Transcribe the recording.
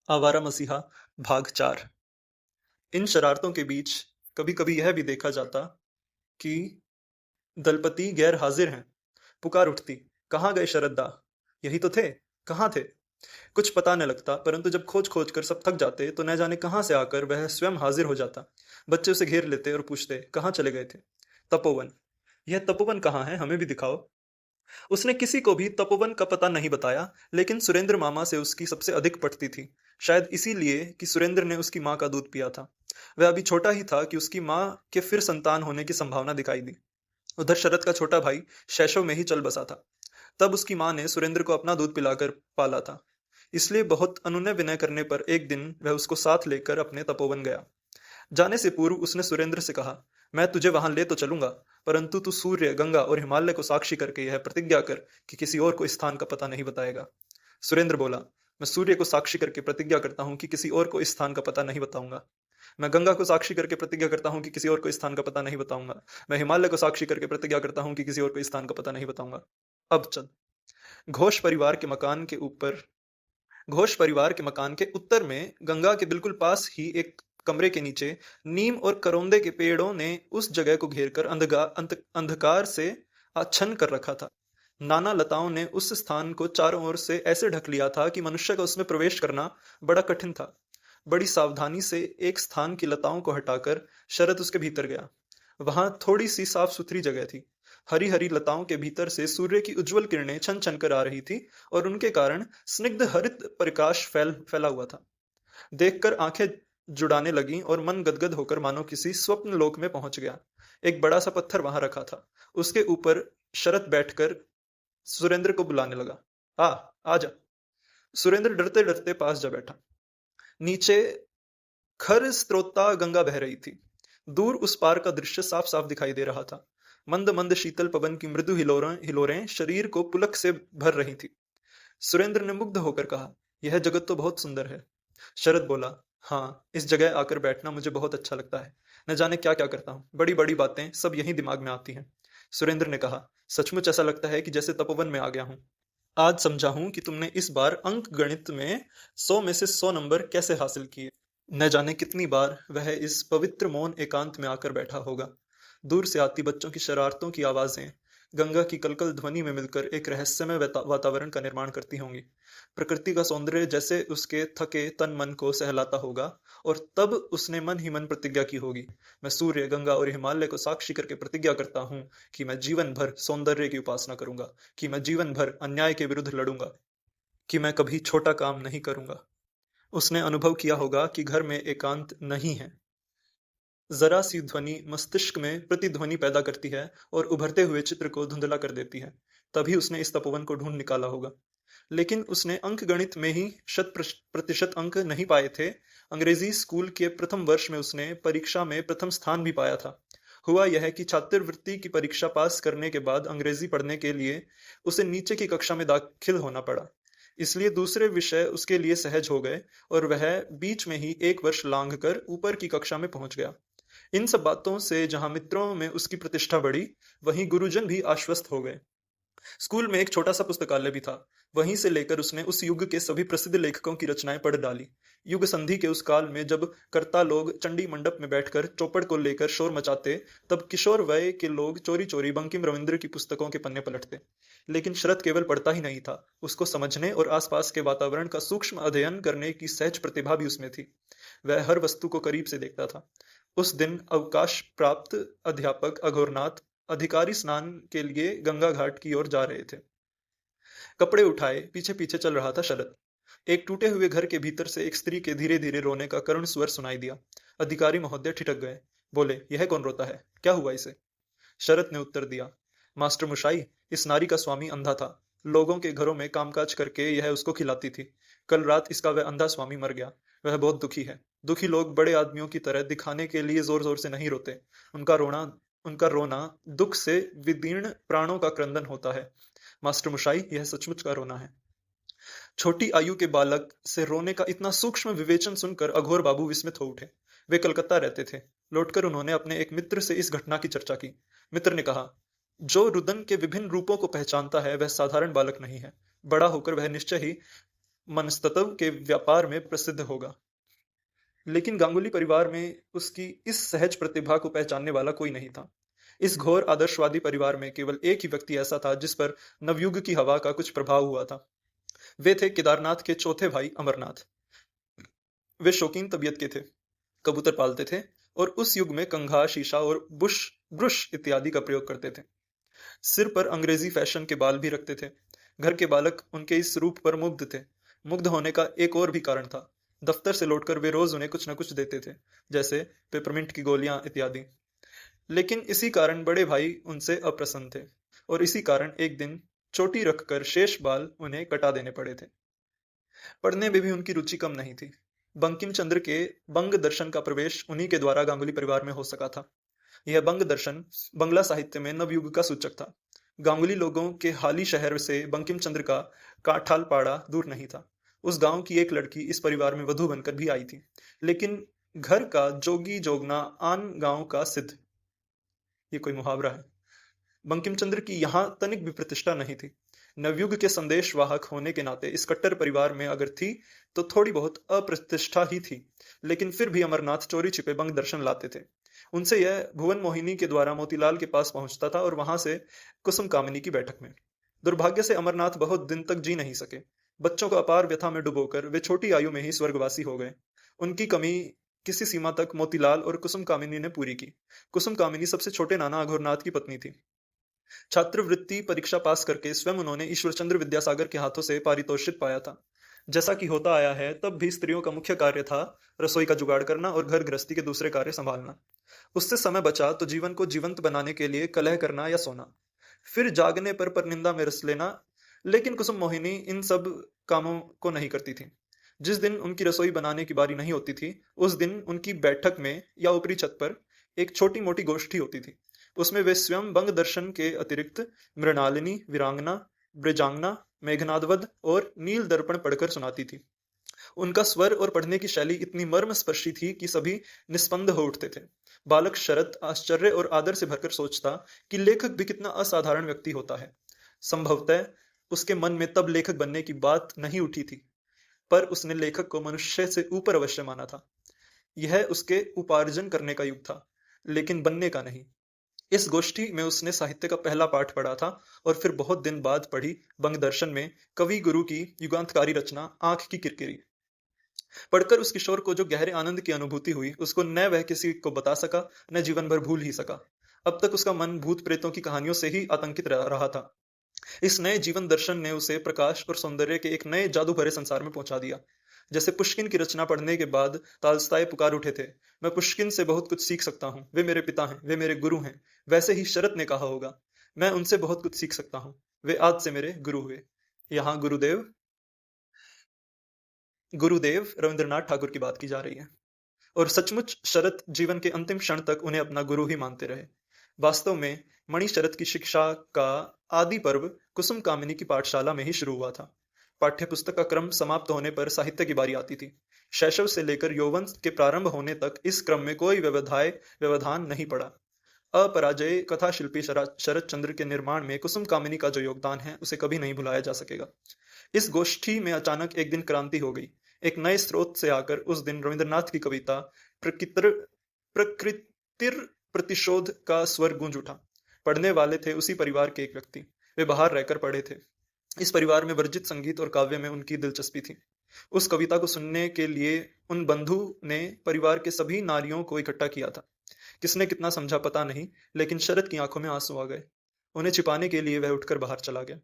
आवारा मसीहा भाग 4। इन शरारतों के बीच कभी कभी यह भी देखा जाता कि दलपति गैर हाजिर हैं। पुकार उठती, कहाँ गए शरद्दा? यही तो थे। कहाँ थे? कुछ पता न लगता, परंतु जब खोज खोज कर सब थक जाते तो न जाने कहाँ से आकर वह स्वयं हाजिर हो जाता। बच्चे उसे घेर लेते और पूछते, कहाँ चले गए थे? तपोवन। यह तपोवन कहाँ है, हमें भी दिखाओ। उसने किसी को भी तपोवन का पता नहीं बताया, लेकिन सुरेंद्र मामा से उसकी सबसे अधिक पटती थी। शायद इसीलिए कि सुरेंद्र ने उसकी माँ का दूध पिया था। वह अभी छोटा ही था कि उसकी माँ के फिर संतान होने की संभावना दिखाई दी। उधर शरत का छोटा भाई शैशव में ही चल बसा था। तब उसकी माँ ने सुरेंद्र को अपना दूध पिलाकर पाला था। इसलिए बहुत अनुनय विनय करने पर एक दिन वह उसको साथ लेकर अपने तपोवन गया। जाने से पूर्व उसने सुरेंद्र से कहा, मैं तुझे वहां ले तो चलूंगा, परंतु तू सूर्य, गंगा और हिमालय को साक्षी करके यह प्रतिज्ञा कर कि किसी और को इस स्थान का पता नहीं बताएगा। सुरेंद्र बोला, मैं सूर्य को साक्षी करके प्रतिज्ञा करता हूँ कि किसी और को इस स्थान का पता नहीं बताऊंगा। मैं गंगा को साक्षी करके प्रतिज्ञा करता हूँ कि किसी और को इस स्थान का पता नहीं बताऊंगा। मैं हिमालय को साक्षी करके प्रतिज्ञा करता हूँ कि किसी और को इस स्थान का पता नहीं बताऊंगा। अब चल। घोष परिवार के मकान के ऊपर घोष परिवार के मकान के उत्तर में गंगा के बिल्कुल पास ही एक कमरे के नीचे नीम और करौंदे के पेड़ों ने उस जगह को घेरकर अंधकार से आच्छन्न कर रखा था। नाना लताओं ने उस स्थान को चारों ओर से ऐसे ढक लिया था कि मनुष्य का उसमें प्रवेश करना बड़ा कठिन था। बड़ी सावधानी से एक स्थान की लताओं को हटाकर शरद उसके भीतर गया। वहां थोड़ी सी साफ सुथरी जगह थी। हरी हरी लताओं के भीतर से सूर्य की उज्जवल किरणें छन छन कर आ रही थी और उनके कारण स्निग्ध हरित प्रकाश फैला हुआ था। देखकर आंखें जुड़ाने लगी और मन गदगद होकर मानो किसी स्वप्न लोक में पहुंच गया। एक बड़ा सा पत्थर वहां रखा था। उसके ऊपर शरत बैठकर सुरेंद्र को बुलाने लगा। आ, आजा। सुरेंद्र डरते डरते पास जा बैठा। नीचे खर स्त्रोता गंगा बह रही थी। दूर उस पार का दृश्य साफ साफ दिखाई दे रहा था। मंद मंद शीतल पवन की मृदु हिलोरें हिलोरें शरीर को पुलक से भर रही थी। सुरेंद्र ने मुग्ध होकर कहा, यह जगत तो बहुत सुंदर है। शरद बोला, हाँ, इस जगह आकर बैठना मुझे बहुत अच्छा लगता है। न जाने क्या क्या करता हूँ, बड़ी बड़ी बातें सब यही दिमाग में आती हैं। सुरेंद्र ने कहा, सचमुच ऐसा लगता है कि जैसे तपोवन में आ गया हूँ। आज समझा हूं कि तुमने इस बार अंक गणित में 100 में से 100 नंबर कैसे हासिल किए। न जाने कितनी बार वह इस पवित्र मौन एकांत में आकर बैठा होगा। दूर से आती बच्चों की शरारतों की आवाजें गंगा की कलकल ध्वनि में मिलकर एक रहस्यमय वातावरण का निर्माण करती होंगी। प्रकृति का सौंदर्य जैसे उसके थके तन मन को सहलाता होगा। और तब उसने मन ही मन प्रतिज्ञा की होगी, मैं सूर्य, गंगा और हिमालय को साक्षी करके प्रतिज्ञा करता हूँ कि मैं जीवन भर सौंदर्य की उपासना करूंगा, कि मैं जीवन भर अन्याय के विरुद्ध लड़ूंगा, कि मैं कभी छोटा काम नहीं करूंगा। उसने अनुभव किया होगा कि घर में एकांत नहीं है। जरा सी ध्वनि मस्तिष्क में प्रतिध्वनि पैदा करती है और उभरते हुए चित्र को धुंधला कर देती है। तभी उसने इस तपोवन को ढूंढ निकाला होगा। लेकिन उसने अंक गणित में ही 100% अंक नहीं पाए थे। अंग्रेजी स्कूल के प्रथम वर्ष में उसने परीक्षा में प्रथम स्थान भी पाया था। हुआ यह कि छात्रवृत्ति की परीक्षा पास करने के बाद अंग्रेजी पढ़ने के लिए उसे नीचे की कक्षा में दाखिल होना पड़ा। इसलिए दूसरे विषय उसके लिए सहज हो गए और वह बीच में ही एक वर्ष लांघ कर ऊपर की कक्षा में पहुंच गया। इन सब बातों से जहां मित्रों में उसकी प्रतिष्ठा बढ़ी, वहीं गुरुजन भी आश्वस्त हो गए। स्कूल में एक छोटा सा पुस्तकालय भी था। वहीं से लेकर उसने उस युग के सभी प्रसिद्ध लेखकों की रचनाएं पढ़ डाली। युग संधि के उस काल में जब कर्ता लोग चंडी मंडप में बैठकर चौपड़ को लेकर शोर मचाते, तब किशोर वय के लोग चोरी चोरी बंकिम रविंद्र की पुस्तकों के पन्ने पलटते। लेकिन शरत केवल पढ़ता ही नहीं था, उसको समझने और आसपास के वातावरण का सूक्ष्म अध्ययन करने की सहज प्रतिभा भी उसमें थी। वह हर वस्तु को करीब से देखता था। उस दिन अवकाश प्राप्त अध्यापक अघोरनाथ अधिकारी स्नान के लिए गंगा घाट की ओर जा रहे थे। कपड़े उठाए पीछे पीछे चल रहा था शरद। एक टूटे हुए घर के भीतर से एक स्त्री के धीरे धीरे रोने का करुण स्वर सुनाई दिया। अधिकारी महोदय ठिठक गए। बोले, यह कौन रोता है, क्या हुआ इसे? शरद ने उत्तर दिया, मास्टर मुशाई, इस नारी का स्वामी अंधा था। लोगों के घरों में कामकाज करके यह उसको खिलाती थी। कल रात इसका वह अंधा स्वामी मर गया। वह बहुत दुखी है। दुखी लोग बड़े आदमियों की तरह दिखाने के लिए जोर जोर से नहीं रोते। उनका रोना उनका रोना दुख से विदीर्ण प्राणों का क्रंदन होता है। मास्टर मुशाई, यह सचमुच का रोना है। छोटी आयु के बालक से रोने का इतना सूक्ष्म विवेचन सुनकर अघोर बाबू विस्मित हो उठे। वे कलकत्ता रहते थे। लौटकर उन्होंने अपने एक मित्र से इस घटना की चर्चा की। मित्र ने कहा, जो रुदन के विभिन्न रूपों को पहचानता है वह साधारण बालक नहीं है। बड़ा होकर वह निश्चय ही मनस्तत्व के व्यापार में प्रसिद्ध होगा। लेकिन गांगुली परिवार में उसकी इस सहज प्रतिभा को पहचानने वाला कोई नहीं था। इस घोर आदर्शवादी परिवार में केवल एक ही व्यक्ति ऐसा था जिस पर नवयुग की हवा का कुछ प्रभाव हुआ था। वे थे केदारनाथ के चौथे भाई अमरनाथ। वे शौकीन तबीयत के थे, कबूतर पालते थे और उस युग में कंघा, शीशा और बुश ब्रुश इत्यादि का प्रयोग करते थे। सिर पर अंग्रेजी फैशन के बाल भी रखते थे। घर के बालक उनके इस रूप पर मुग्ध थे। मुग्ध होने का एक और भी कारण था। दफ्तर से लौटकर वे रोज उन्हें कुछ न कुछ देते थे, जैसे पेपरमिंट की गोलियां इत्यादि। लेकिन इसी कारण बड़े भाई उनसे अप्रसन्न थे और इसी कारण एक दिन चोटी रखकर शेष बाल उन्हें कटा देने पड़े थे। पढ़ने में भी उनकी रुचि कम नहीं थी। बंकिम चंद्र के बंग दर्शन का प्रवेश उन्हीं के द्वारा गांगुली परिवार में हो सका था। यह बंग दर्शन बंगला साहित्य में नवयुग का सूचक था। गांगुली लोगों के हाली शहर से बंकिम चंद्र का काठालपाड़ा दूर नहीं था। उस गांव की एक लड़की इस परिवार में वधू बनकर भी आई थी, लेकिन घर का जोगी जोगना आन गांव का सिद्ध। ये कोई मुहावरा है। बंकिम चंद्र की यहां तनिक भी प्रतिष्ठा नहीं थी। नवयुग के संदेश वाहक होने के नाते इस कट्टर परिवार में अगर थी तो थोड़ी बहुत अप्रतिष्ठा ही थी। लेकिन फिर भी अमरनाथ चोरी छिपे बंग दर्शन लाते थे। उनसे यह भुवन मोहिनी के द्वारा मोतीलाल के पास पहुंचता था और वहां से कुसुम कामिनी की बैठक में। दुर्भाग्य से अमरनाथ बहुत दिन तक जी नहीं सके। बच्चों को अपार व्यथा में डुबोकर वे छोटी आयु में ही स्वर्गवासी हो गए। उनकी कमी किसी सीमा तक मोतीलाल और कुसुम कामिनी ने पूरी की। कुसुम कामिनी सबसे छोटे नाना अघोरनाथ की पत्नी थी। छात्रवृत्ति परीक्षा पास करके स्वयं उन्होंने ईश्वरचंद्र विद्यासागर के हाथों से पारितोषिक पाया था। जैसा कि होता आया है, तब भी स्त्रियों का मुख्य कार्य था रसोई का जुगाड़ करना और घर गृहस्थी के दूसरे कार्य संभालना। उससे समय बचा तो जीवन को जीवंत बनाने के लिए कलह करना या सोना, फिर जागने पर परनिंदा में रस लेना। लेकिन कुसुम मोहिनी इन सब कामों को नहीं करती थी। जिस दिन उनकी रसोई बनाने की बारी नहीं होती थी, उस दिन उनकी बैठक में या ऊपरी छत पर एक छोटी मोटी गोष्ठी होती थी। उसमें वे स्वयं बंग दर्शन के अतिरिक्त मृणालिनी, वीरांगना, ब्रजांगना, मेघनादवध और नील दर्पण पढ़कर सुनाती थी। उनका स्वर और पढ़ने की शैली इतनी मर्मस्पर्शी थी कि सभी निस्पंद हो उठते थे। बालक शरद आश्चर्य और आदर से भरकर सोचता कि लेखक भी कितना असाधारण व्यक्ति होता है। संभवतः उसके मन में तब लेखक बनने की बात नहीं उठी थी, पर उसने लेखक को मनुष्य से ऊपर अवश्य माना था। यह उसके उपार्जन करने का युग था, लेकिन बनने का नहीं। इस गोष्ठी में उसने साहित्य का पहला पाठ पढ़ा था और फिर बहुत दिन बाद पढ़ी बंग दर्शन में कवि गुरु की युगांतकारी रचना आंख की किरकिरी। पढ़कर उस किशोर को जो गहरे आनंद की अनुभूति हुई, उसको न वह किसी को बता सका, न जीवन भर भूल ही सका। अब तक उसका मन भूत प्रेतों की कहानियों से ही आतंकित रहा था। इस नए जीवन दर्शन ने उसे प्रकाश और सौंदर्य के एक नए जादू भरे संसार में पहुंचा दिया। जैसे पुष्किन की रचना पढ़ने के बाद तालस्ताय पुकार उठे थे, मैं पुष्किन से बहुत कुछ सीख सकता हूँ, वे मेरे पिता हैं, वे मेरे गुरु हैं। वैसे ही शरत ने कहा होगा, मैं उनसे बहुत कुछ सीख सकता हूँ, वे आज से मेरे गुरु हुए। यहाँ गुरुदेव गुरुदेव रविंद्रनाथ ठाकुर की बात की जा रही है। और सचमुच शरत जीवन के अंतिम क्षण तक उन्हें अपना गुरु ही मानते रहे। वास्तव में मणि शरत की शिक्षा का आदि पर्व कुसुम कामिनी की पाठशाला में ही शुरू हुआ था। पाठ्य पुस्तक का क्रम समाप्त होने पर साहित्य की बारी आती थी। शैशव से लेकर यौवन के प्रारंभ होने तक इस क्रम में कोई व्यवधान नहीं पड़ा। अपराजय कथा शिल्पी शरद चंद्र के निर्माण में कुसुम कामिनी का जो योगदान है, उसे कभी नहीं भुलाया जा सकेगा। इस गोष्ठी में अचानक एक दिन क्रांति हो गई। एक नए स्रोत से आकर उस दिन रविंद्रनाथ की कविता प्रकृतिर प्रतिशोध का स्वर गूंज उठा। पढ़ने वाले थे उसी परिवार के एक व्यक्ति। वे बाहर रहकर पढ़े थे। इस परिवार में वर्जित संगीत और काव्य में उनकी दिलचस्पी थी। उस कविता को सुनने के लिए उन बंधु ने परिवार के सभी नारियों को इकट्ठा किया था। किसने कितना समझा पता नहीं, लेकिन शरद की आंखों में आंसू आ गए। उन्हें छिपाने के लिए वह उठकर बाहर चला गया।